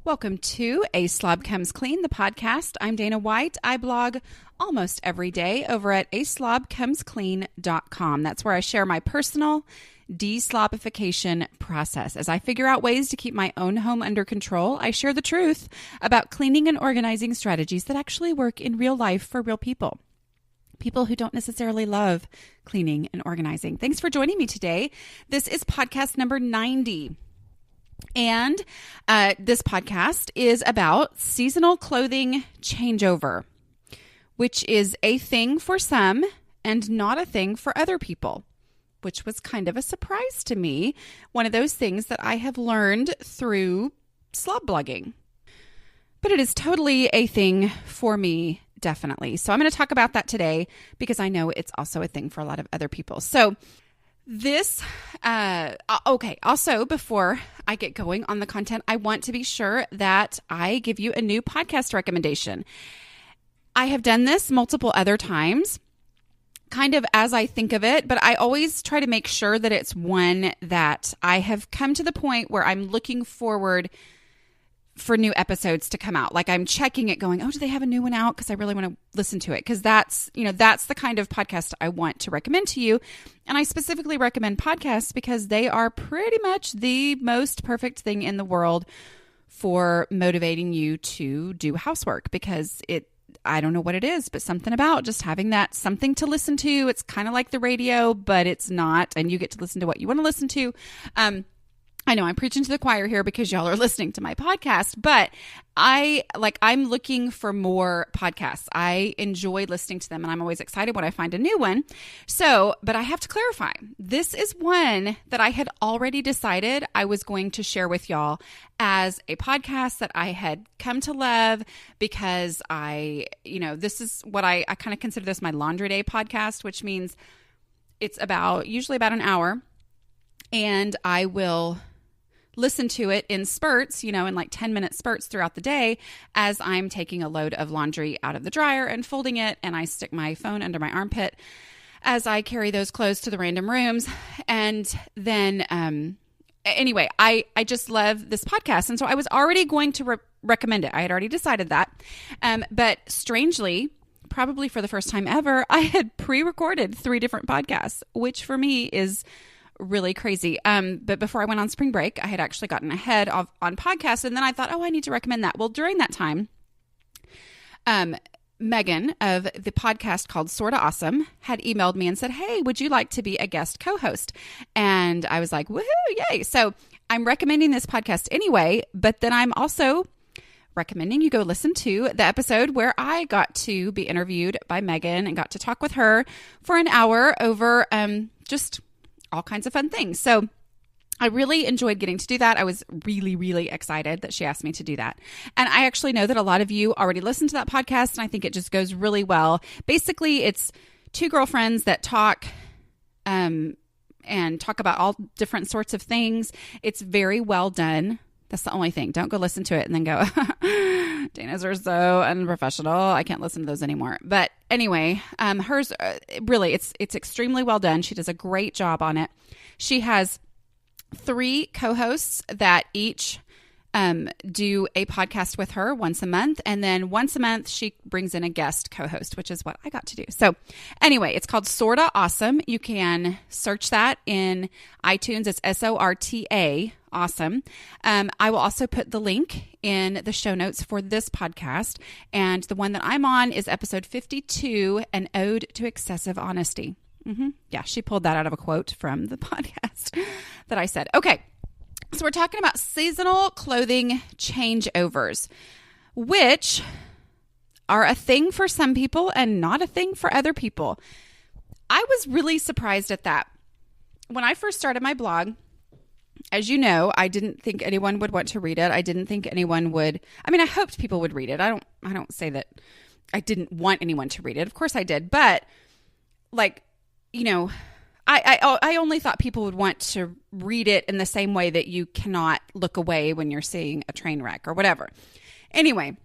Welcome to A Slob Comes Clean, the podcast. I'm Dana White. I blog almost every day over at aslobcomesclean.com. That's where I share my personal deslobification process. As I figure out ways to keep my own home under control, I share the truth about cleaning and organizing strategies that actually work in real life for real people. People who don't necessarily love cleaning and organizing. Thanks for joining me today. This is podcast number 90. And this podcast is about seasonal clothing changeover, which is a thing for some and not a thing for other people, which was kind of a surprise to me. One of those things that I have learned through slob blogging. But it is totally a thing for me, definitely. So I'm going to talk about that today because I know it's also a thing for a lot of other people. So this, also, before I get going on the content, I want to be sure that I give you a new podcast recommendation. I have done this multiple other times, kind of as I think of it, but I always try to make sure that it's one that I have come to the point where I'm looking forward for new episodes to come out. Like I'm checking it going, oh, do they have a new one out? Because I really want to listen to it. Because that's the kind of podcast I want to recommend to you. And I specifically recommend podcasts because they are pretty much the most perfect thing in the world for motivating you to do housework. Because I don't know what it is, but something about just having that something to listen to. It's kind of like the radio, but it's not. And you get to listen to what you want to listen to. I know I'm preaching to the choir here because y'all are listening to my podcast, but I'm looking for more podcasts. I enjoy listening to them and I'm always excited when I find a new one. So, but I have to clarify, this is one that I had already decided I was going to share with y'all as a podcast that I had come to love because this is what I kind of consider this my laundry day podcast, which means it's usually about an hour and I will listen to it in spurts, in like 10-minute spurts throughout the day as I'm taking a load of laundry out of the dryer and folding it. And I stick my phone under my armpit as I carry those clothes to the random rooms. And then, anyway, I just love this podcast. And so I was already going to recommend it. I had already decided that. But strangely, probably for the first time ever, I had pre-recorded 3 different podcasts, which for me is really crazy. But before I went on spring break, I had actually gotten ahead on podcasts. And then I thought, I need to recommend that. Well, during that time, Megan of the podcast called Sorta Awesome had emailed me and said, hey, would you like to be a guest co-host? And I was like, woohoo, yay. So I'm recommending this podcast anyway, but then I'm also recommending you go listen to the episode where I got to be interviewed by Megan and got to talk with her for an hour over just all kinds of fun things. So I really enjoyed getting to do that. I was really, really excited that she asked me to do that. And I actually know that a lot of you already listened to that podcast, and I think it just goes really well. Basically, it's 2 girlfriends that talk and talk about all different sorts of things. It's very well done. That's the only thing. Don't go listen to it and then go, Dana's are so unprofessional. I can't listen to those anymore. But anyway, hers, really, it's extremely well done. She does a great job on it. She has 3 co-hosts that each do a podcast with her once a month. And then once a month, she brings in a guest co-host, which is what I got to do. So anyway, it's called Sorta Awesome. You can search that in iTunes. It's SORTA Awesome. I will also put the link in the show notes for this podcast. And the one that I'm on is episode 52, An Ode to Excessive Honesty. Yeah, she pulled that out of a quote from the podcast that I said. Okay. So we're talking about seasonal clothing changeovers, which are a thing for some people and not a thing for other people. I was really surprised at that. When I first started my blog, as you know, I didn't think anyone would want to read it. I didn't think anyone would. I mean, I hoped people would read it. I don't say that I didn't want anyone to read it. Of course I did. But I only thought people would want to read it in the same way that you cannot look away when you're seeing a train wreck or whatever. Anyway,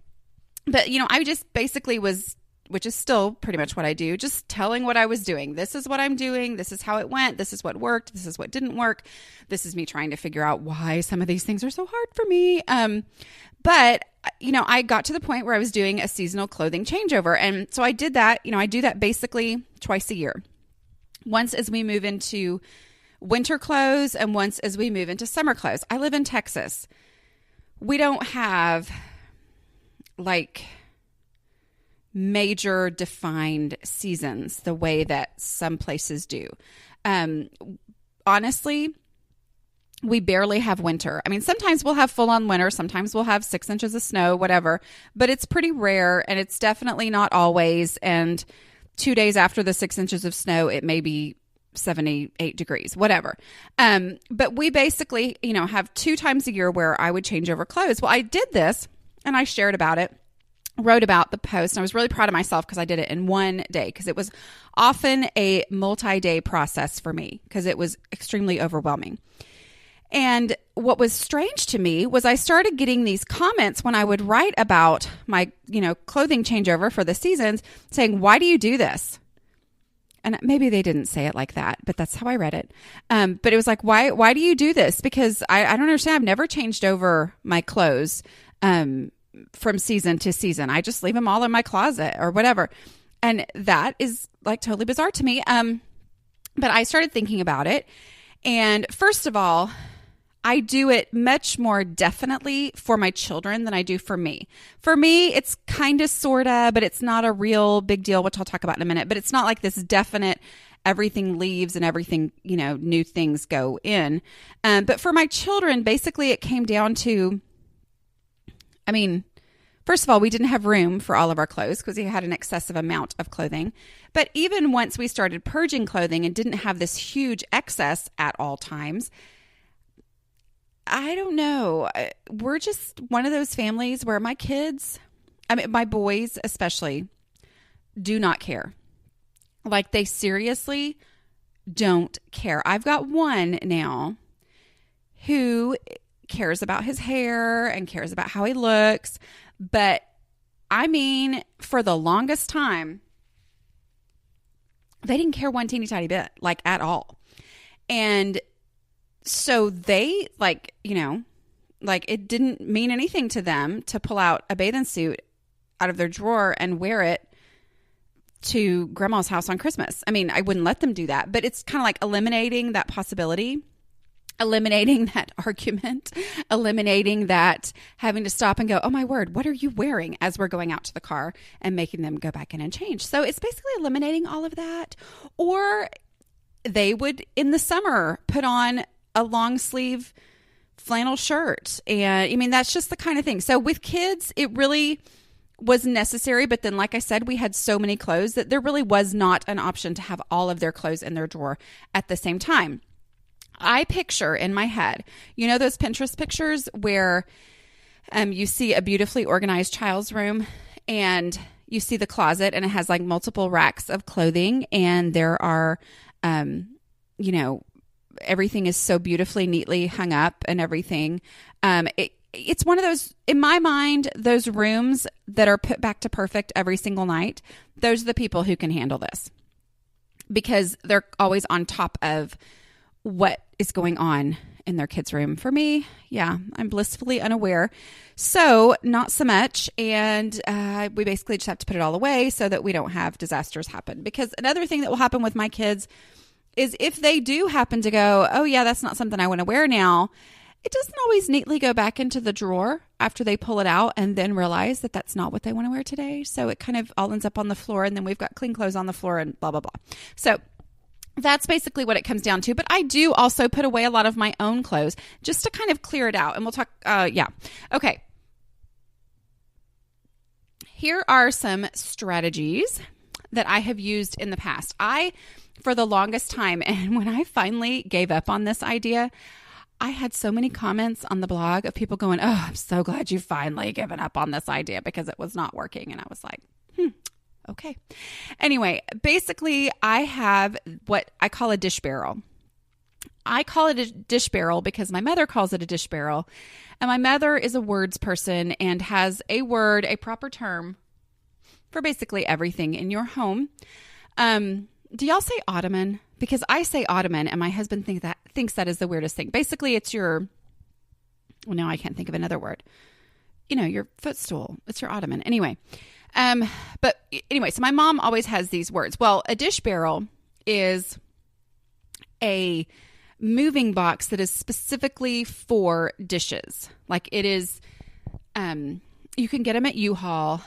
but I just basically was, which is still pretty much what I do, just telling what I was doing. This is what I'm doing. This is how it went. This is what worked. This is what didn't work. This is me trying to figure out why some of these things are so hard for me. But, I got to the point where I was doing a seasonal clothing changeover. And so I did that. I do that basically twice a year. Once as we move into winter clothes and once as we move into summer clothes. I live in Texas. We don't have like major defined seasons the way that some places do. Honestly, we barely have winter. I mean, sometimes we'll have full on winter. Sometimes we'll have 6 inches of snow, whatever, but it's pretty rare and it's definitely not always. And 2 days after the 6 inches of snow, it may be 78 degrees, whatever. But we basically, have 2 times a year where I would change over clothes. Well, I did this and I shared about it, wrote about the post, and I was really proud of myself because I did it in one day, because it was often a multi-day process for me because it was extremely overwhelming. And what was strange to me was I started getting these comments when I would write about my, clothing changeover for the seasons saying, why do you do this? And maybe they didn't say it like that, but that's how I read it. But it was like, why do you do this? Because I don't understand. I've never changed over my clothes from season to season. I just leave them all in my closet or whatever. And that is like totally bizarre to me. But I started thinking about it. And first of all, I do it much more definitely for my children than I do for me. For me, it's kind of sorta, but it's not a real big deal, which I'll talk about in a minute. But it's not like this definite everything leaves and everything, new things go in. But for my children, basically it came down to, first of all, we didn't have room for all of our clothes because we had an excessive amount of clothing. But even once we started purging clothing and didn't have this huge excess at all times, I don't know. We're just one of those families where my kids, my boys especially, do not care. Like, they seriously don't care. I've got one now who cares about his hair and cares about how he looks. But for the longest time, they didn't care one teeny tiny bit, like at all. And so they it didn't mean anything to them to pull out a bathing suit out of their drawer and wear it to grandma's house on Christmas. I wouldn't let them do that, but it's kind of like eliminating that possibility, eliminating that argument, eliminating that having to stop and go, oh my word, what are you wearing, as we're going out to the car, and making them go back in and change. So it's basically eliminating all of that. Or they would, in the summer, put on a long sleeve flannel shirt. And that's just the kind of thing. So with kids, it really was necessary. But then, like I said, we had so many clothes that there really was not an option to have all of their clothes in their drawer at the same time. I picture in my head, those Pinterest pictures where you see a beautifully organized child's room and you see the closet and it has like multiple racks of clothing, and there are, everything is so beautifully, neatly hung up and everything. It's one of those, in my mind, those rooms that are put back to perfect every single night. Those are the people who can handle this because they're always on top of what is going on in their kids' room. For me, I'm blissfully unaware. So not so much. And we basically just have to put it all away so that we don't have disasters happen. Because another thing that will happen with my kids is if they do happen to go, oh yeah, that's not something I want to wear now, it doesn't always neatly go back into the drawer after they pull it out and then realize that that's not what they want to wear today. So it kind of all ends up on the floor, and then we've got clean clothes on the floor and blah, blah, blah. So that's basically what it comes down to. But I do also put away a lot of my own clothes just to kind of clear it out. And we'll talk, Okay. Here are some strategies that I have used in the past. For the longest time, and when I finally gave up on this idea, I had so many comments on the blog of people going, oh, I'm so glad you finally given up on this idea because it was not working. And I was like, okay. Anyway, basically, I have what I call a dish barrel. I call it a dish barrel because my mother calls it a dish barrel. And my mother is a words person and has a proper term for basically everything in your home. Do y'all say ottoman? Because I say ottoman and my husband thinks that is the weirdest thing. Basically, it's your, well, no, I can't think of another word. your footstool. It's your ottoman. Anyway. But anyway, so my mom always has these words. Well, a dish barrel is a moving box that is specifically for dishes. Like it is, you can get them at U-Haul.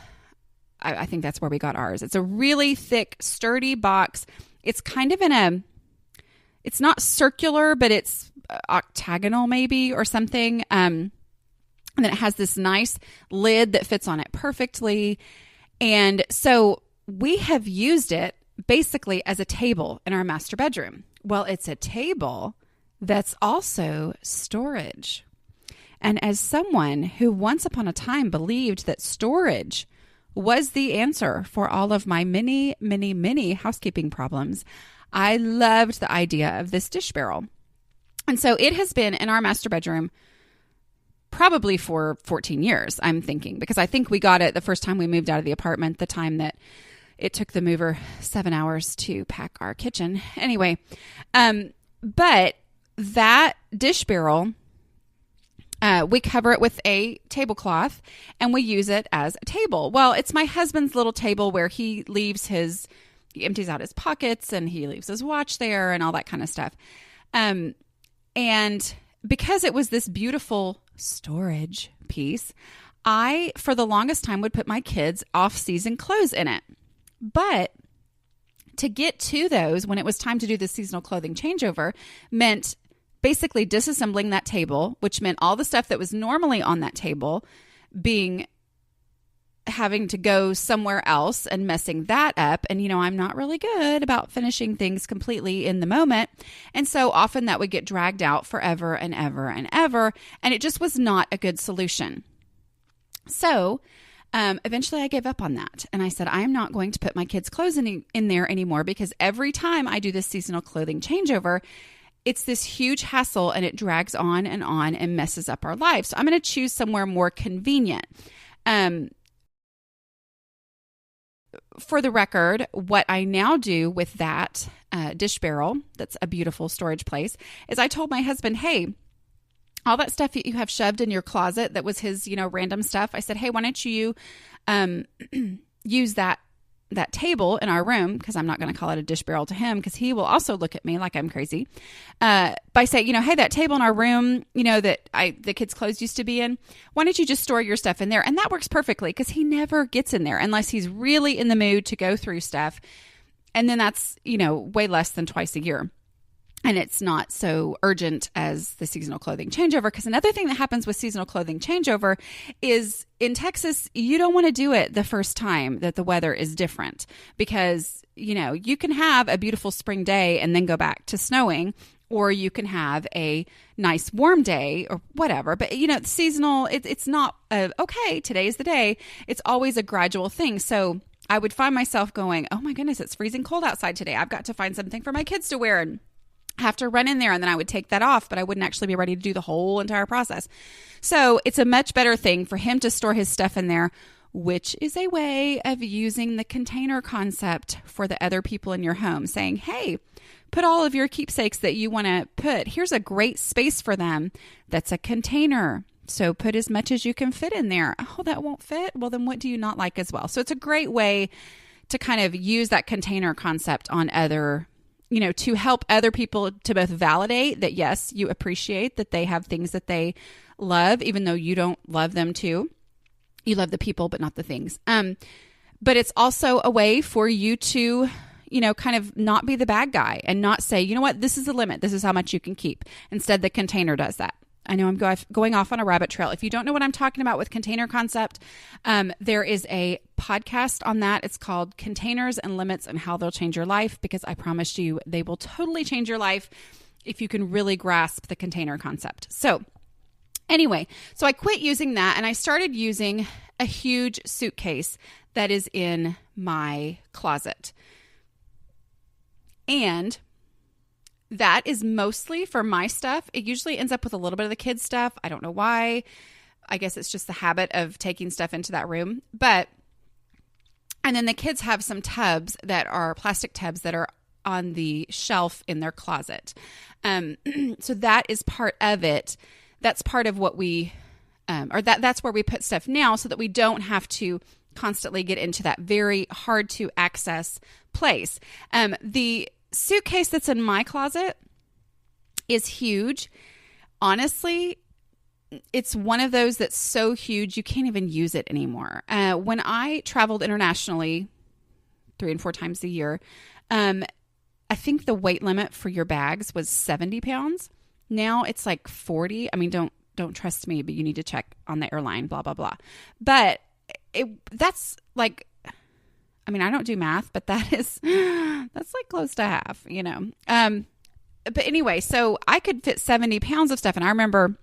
I think that's where we got ours. It's a really thick, sturdy box. It's kind of it's not circular, but it's octagonal maybe or something. And then it has this nice lid that fits on it perfectly. And so we have used it basically as a table in our master bedroom. Well, it's a table that's also storage. And as someone who once upon a time believed that storage was the answer for all of my many, many, many housekeeping problems, I loved the idea of this dish barrel. And so it has been in our master bedroom probably for 14 years, I'm thinking, because I think we got it the first time we moved out of the apartment, the time that it took the mover 7 hours to pack our kitchen. Anyway, but that dish barrel, we cover it with a tablecloth and we use it as a table. Well, it's my husband's little table where he empties out his pockets and he leaves his watch there and all that kind of stuff. And because it was this beautiful storage piece, I, for the longest time, would put my kids' off-season clothes in it. But to get to those when it was time to do the seasonal clothing changeover meant basically disassembling that table, which meant all the stuff that was normally on that table having to go somewhere else and messing that up. And, I'm not really good about finishing things completely in the moment. And so often that would get dragged out forever and ever and ever. And it just was not a good solution. So eventually I gave up on that. And I said, I'm not going to put my kids' clothes in there anymore, because every time I do this seasonal clothing changeover, it's this huge hassle and it drags on and messes up our lives. So I'm going to choose somewhere more convenient. For the record, what I now do with that dish barrel, that's a beautiful storage place, is I told my husband, hey, all that stuff that you have shoved in your closet that was his, random stuff. I said, hey, why don't you use that table in our room, because I'm not going to call it a dish barrel to him, because he will also look at me like I'm crazy, by saying, hey, that table in our room, that the kids' clothes used to be in, why don't you just store your stuff in there? And that works perfectly, because he never gets in there unless he's really in the mood to go through stuff. And then that's, way less than twice a year. And it's not so urgent as the seasonal clothing changeover. Because another thing that happens with seasonal clothing changeover is in Texas, you don't want to do it the first time that the weather is different, because, you can have a beautiful spring day and then go back to snowing, or you can have a nice warm day or whatever. But, seasonal, it's not, okay, today's the day. It's always a gradual thing. So I would find myself going, oh my goodness, it's freezing cold outside today. I've got to find something for my kids to wear and have to run in there, and then I would take that off, but I wouldn't actually be ready to do the whole entire process. So it's a much better thing for him to store his stuff in there, which is a way of using the container concept for the other people in your home, saying, hey, put all of your keepsakes that you want to put. Here's a great space for them that's a container. So put as much as you can fit in there. Oh, that won't fit? Well, then what do you not like as well? So it's a great way to kind of use that container concept on other, to help other people to both validate that, yes, you appreciate that they have things that they love, even though you don't love them too. You love the people, but not the things. But it's also a way for you to, kind of not be the bad guy and not say, you know what, this is the limit. This is how much you can keep. Instead, the container does that. I know I'm going off on a rabbit trail. If you don't know what I'm talking about with container concept, there is a podcast on that. It's called Containers and Limits and How They'll Change Your Life, because I promise you they will totally change your life if you can really grasp the container concept. So anyway, so I quit using that and I started using a huge suitcase that is in my closet. And that is mostly for my stuff. It usually ends up with a little bit of the kids' stuff. I don't know why. I guess it's just the habit of taking stuff into that room. And then the kids have some tubs that are plastic tubs that are on the shelf in their closet. So that is part of it. That's part of what we or that's where we put stuff now so that we don't have to constantly get into that very hard to access place. The suitcase that's in my closet is huge. Honestly, it's one of those that's so huge you can't even use it anymore. When I traveled internationally 3 and 4 times a year, I think the weight limit for your bags was 70 pounds. Now it's like 40. I mean, don't trust me, but you need to check on the airline, blah, blah, blah. But that's like, I mean, I don't do math, but that's like close to half, you know? But anyway, so I could fit 70 pounds of stuff. And I remember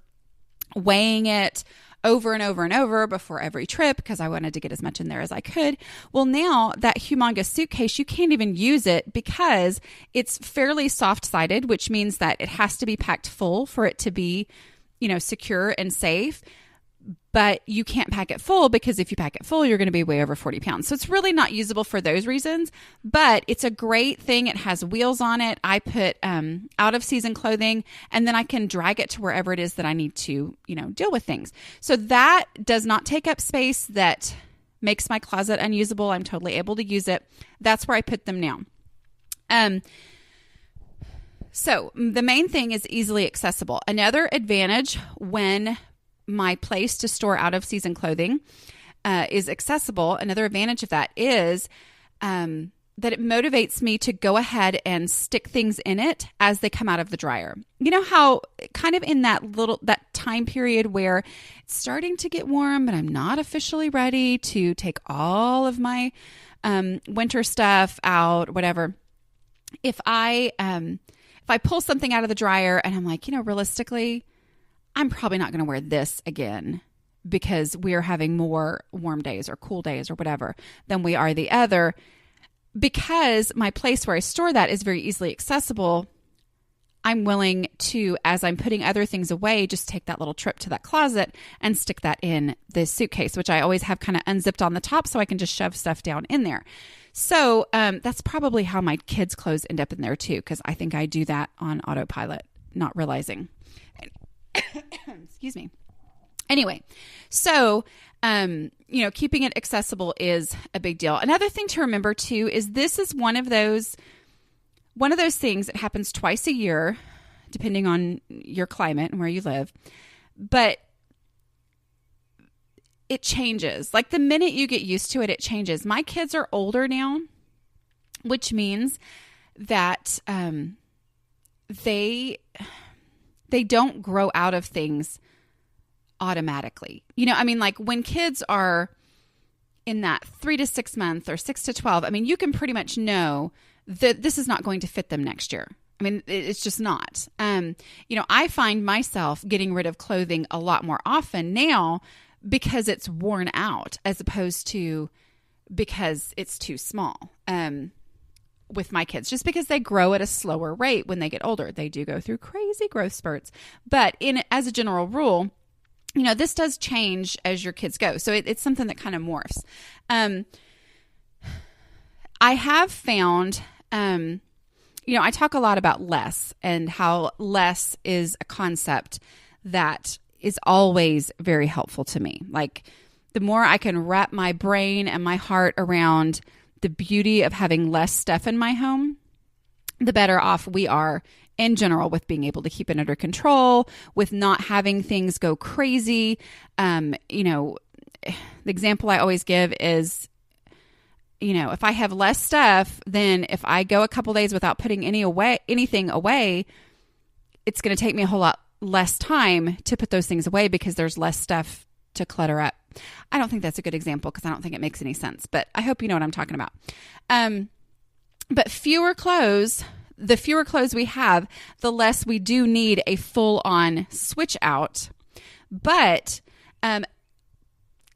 weighing it over and over and over before every trip because I wanted to get as much in there as I could. Well, now that humongous suitcase, you can't even use it because it's fairly soft-sided, which means that it has to be packed full for it to be, you know, secure and safe. But you can't pack it full because if you pack it full, you're going to be way over 40 pounds. So it's really not usable for those reasons, but it's a great thing. It has wheels on it. I put out of season clothing and then I can drag it to wherever it is that I need to, you know, deal with things. So that does not take up space. That makes my closet unusable. I'm totally able to use it. That's where I put them now. So the main thing is easily accessible. Another advantage when my place to store out of season clothing is accessible. Another advantage of that is that it motivates me to go ahead and stick things in it as they come out of the dryer. You know how kind of in that time period where it's starting to get warm, but I'm not officially ready to take all of my winter stuff out, whatever. If I pull something out of the dryer and I'm like, you know, realistically, I'm probably not going to wear this again because we're having more warm days or cool days or whatever than we are the other. Because my place where I store that is very easily accessible, I'm willing to, as I'm putting other things away, just take that little trip to that closet and stick that in the suitcase, which I always have kind of unzipped on the top so I can just shove stuff down in there. So that's probably how my kids' clothes end up in there too, because I think I do that on autopilot, not realizing. Excuse me. Anyway, so, you know, keeping it accessible is a big deal. Another thing to remember too, is this is one of those things that happens twice a year, depending on your climate and where you live, but it changes. Like the minute you get used to it, it changes. My kids are older now, which means that, they don't grow out of things automatically. You know, I mean, like when kids are in that 3 to 6 month or 6 to 12, I mean, you can pretty much know that this is not going to fit them next year. I mean, it's just not. You know, I find myself getting rid of clothing a lot more often now because it's worn out as opposed to because it's too small. With my kids, just because they grow at a slower rate when they get older. They do go through crazy growth spurts, but as a general rule, you know, this does change as your kids go. So it's something that kind of morphs. I have found, you know, I talk a lot about less and how less is a concept that is always very helpful to me. Like the more I can wrap my brain and my heart around the beauty of having less stuff in my home, the better off we are in general with being able to keep it under control, with not having things go crazy. You know, the example I always give is, you know, if I have less stuff, then if I go a couple days without putting anything away, it's going to take me a whole lot less time to put those things away because there's less stuff to clutter up. I don't think that's a good example because I don't think it makes any sense, but I hope you know what I'm talking about. But the fewer clothes we have, the less we do need a full-on switch out. But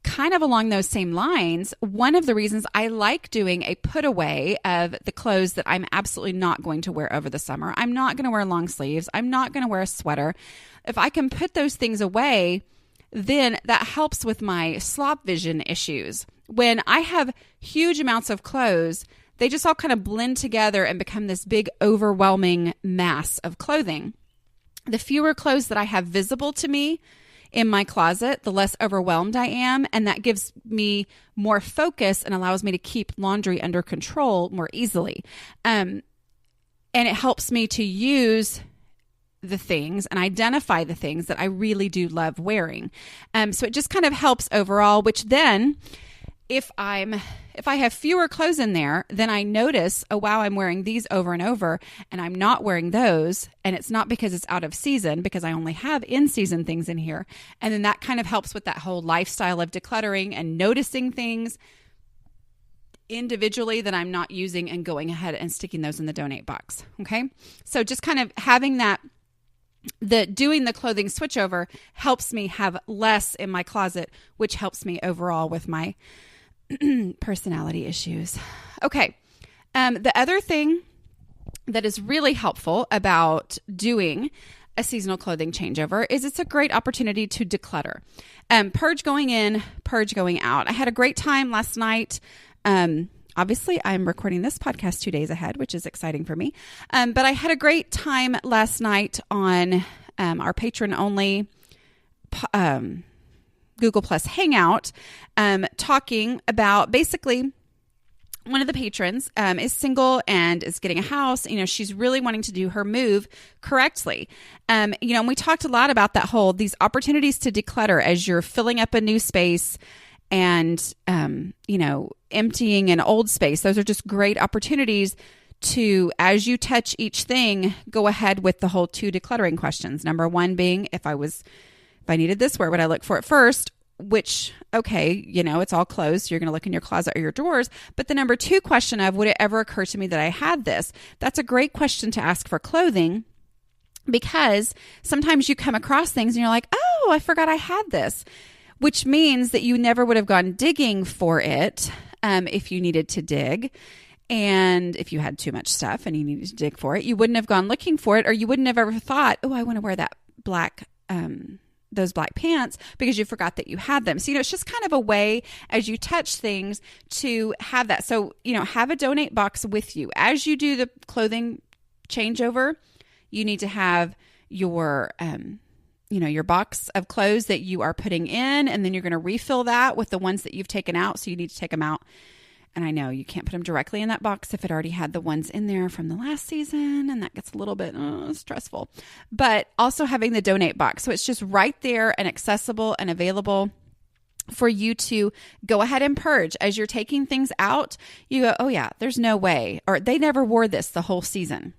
kind of along those same lines, one of the reasons I like doing a put away of the clothes that I'm absolutely not going to wear over the summer. I'm not going to wear long sleeves. I'm not going to wear a sweater. If I can put those things away, then that helps with my slop vision issues. When I have huge amounts of clothes, they just all kind of blend together and become this big overwhelming mass of clothing. The fewer clothes that I have visible to me in my closet, the less overwhelmed I am. And that gives me more focus and allows me to keep laundry under control more easily. And it helps me to use the things and identify the things that I really do love wearing. So it just kind of helps overall, which then if I have fewer clothes in there, then I notice, oh, wow, I'm wearing these over and over and I'm not wearing those. And it's not because it's out of season, because I only have in-season things in here. And then that kind of helps with that whole lifestyle of decluttering and noticing things individually that I'm not using and going ahead and sticking those in the donate box. Okay. So just kind of having that, doing the clothing switchover helps me have less in my closet, which helps me overall with my personality issues. Okay. The other thing that is really helpful about doing a seasonal clothing changeover is it's a great opportunity to declutter. Purge going in, purge going out. I had a great time last night. Obviously, I'm recording this podcast 2 days ahead, which is exciting for me. But I had a great time last night on our patron-only Google Plus Hangout, talking about basically one of the patrons is single and is getting a house. You know, she's really wanting to do her move correctly. And we talked a lot about these opportunities to declutter as you're filling up a new space and, emptying an old space. Those are just great opportunities to, as you touch each thing, go ahead with the whole 2 decluttering questions. Number 1 being, if I needed this, where would I look for it first? Which, okay, it's all closed. You're going to look in your closet or your drawers. But the number 2 question of, would it ever occur to me that I had this? That's a great question to ask for clothing, because sometimes you come across things and you're like, oh, I forgot I had this, which means that you never would have gone digging for it if you needed to dig. And if you had too much stuff and you needed to dig for it, you wouldn't have gone looking for it, or you wouldn't have ever thought, oh, I want to wear that those black pants, because you forgot that you had them. So, it's just kind of a way as you touch things to have that. So, have a donate box with you. As you do the clothing changeover, you need to have your, your box of clothes that you are putting in, and then you're going to refill that with the ones that you've taken out. So you need to take them out. And I know you can't put them directly in that box if it already had the ones in there from the last season, and that gets a little bit stressful. But also having the donate box. So it's just right there and accessible and available for you to go ahead and purge. As you're taking things out, you go, oh yeah, there's no way. Or they never wore this the whole season.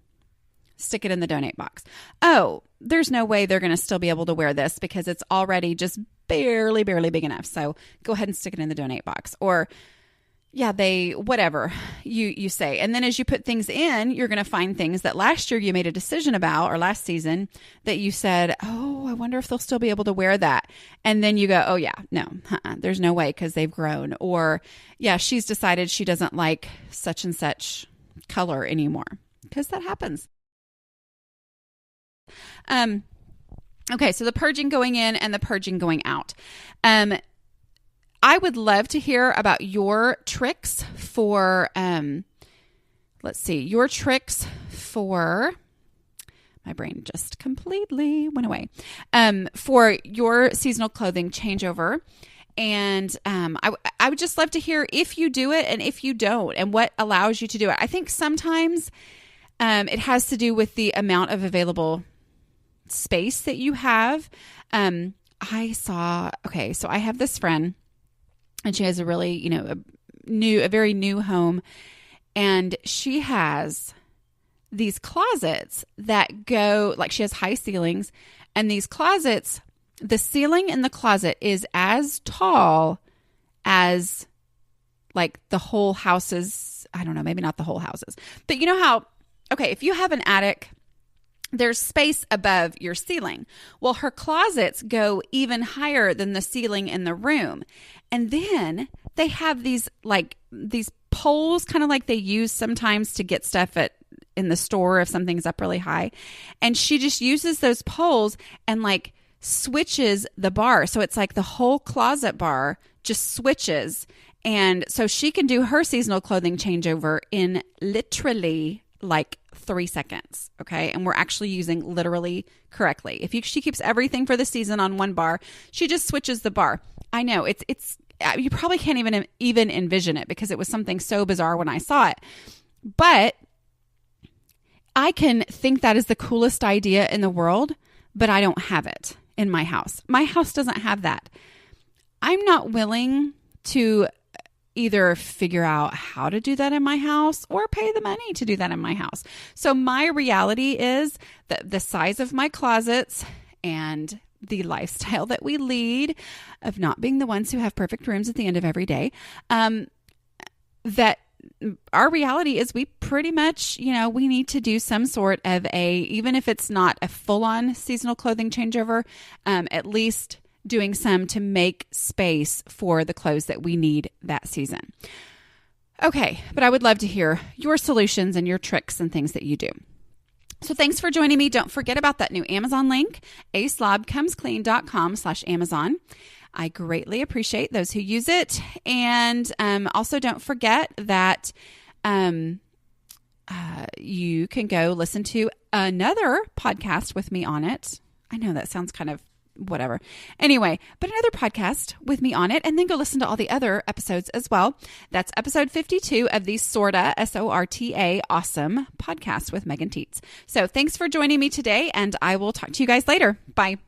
Stick it in the donate box. Oh, there's no way they're going to still be able to wear this because it's already just barely big enough. So go ahead and stick it in the donate box. Or yeah, whatever you say. And then as you put things in, you're going to find things that last year you made a decision about, or last season that you said, oh, I wonder if they'll still be able to wear that. And then you go, oh yeah, no, there's no way because they've grown. Or yeah, she's decided she doesn't like such and such color anymore, because that happens. Okay, so the purging going in and the purging going out. I would love to hear about your tricks for, your tricks for, my brain just completely went away, for your seasonal clothing changeover. And I would just love to hear if you do it and if you don't, and what allows you to do it. I think sometimes it has to do with the amount of available space that you have. So I have this friend, and she has a really, a very new home, and she has these closets that go, like, she has high ceilings, and these closets, the ceiling in the closet is as tall as like the whole houses. I don't know, maybe not the whole houses, but you know how, okay, if you have an attic, there's space above your ceiling. Well, her closets go even higher than the ceiling in the room. And then they have these poles, kind of like they use sometimes to get stuff in the store if something's up really high. And she just uses those poles and like switches the bar. So it's like the whole closet bar just switches. And so she can do her seasonal clothing changeover in literally like 3 seconds. Okay. And we're actually using literally correctly. She keeps everything for the season on one bar, she just switches the bar. I know it's you probably can't even envision it because it was something so bizarre when I saw it. But I can think that is the coolest idea in the world, but I don't have it in my house. My house doesn't have that. I'm not willing to either figure out how to do that in my house or pay the money to do that in my house. So my reality is that the size of my closets and the lifestyle that we lead of not being the ones who have perfect rooms at the end of every day, that our reality is we pretty much, we need to do some sort of even if it's not a full-on seasonal clothing changeover, at least doing some to make space for the clothes that we need that season. Okay, but I would love to hear your solutions and your tricks and things that you do. So thanks for joining me. Don't forget about that new Amazon link, aslobcomesclean.com/Amazon. I greatly appreciate those who use it. And also don't forget that you can go listen to another podcast with me on it. I know that sounds kind of whatever. Anyway, but another podcast with me on it, and then go listen to all the other episodes as well. That's episode 52 of the Sorta, Sorta Awesome Podcast with Megan Teets. So thanks for joining me today, and I will talk to you guys later. Bye.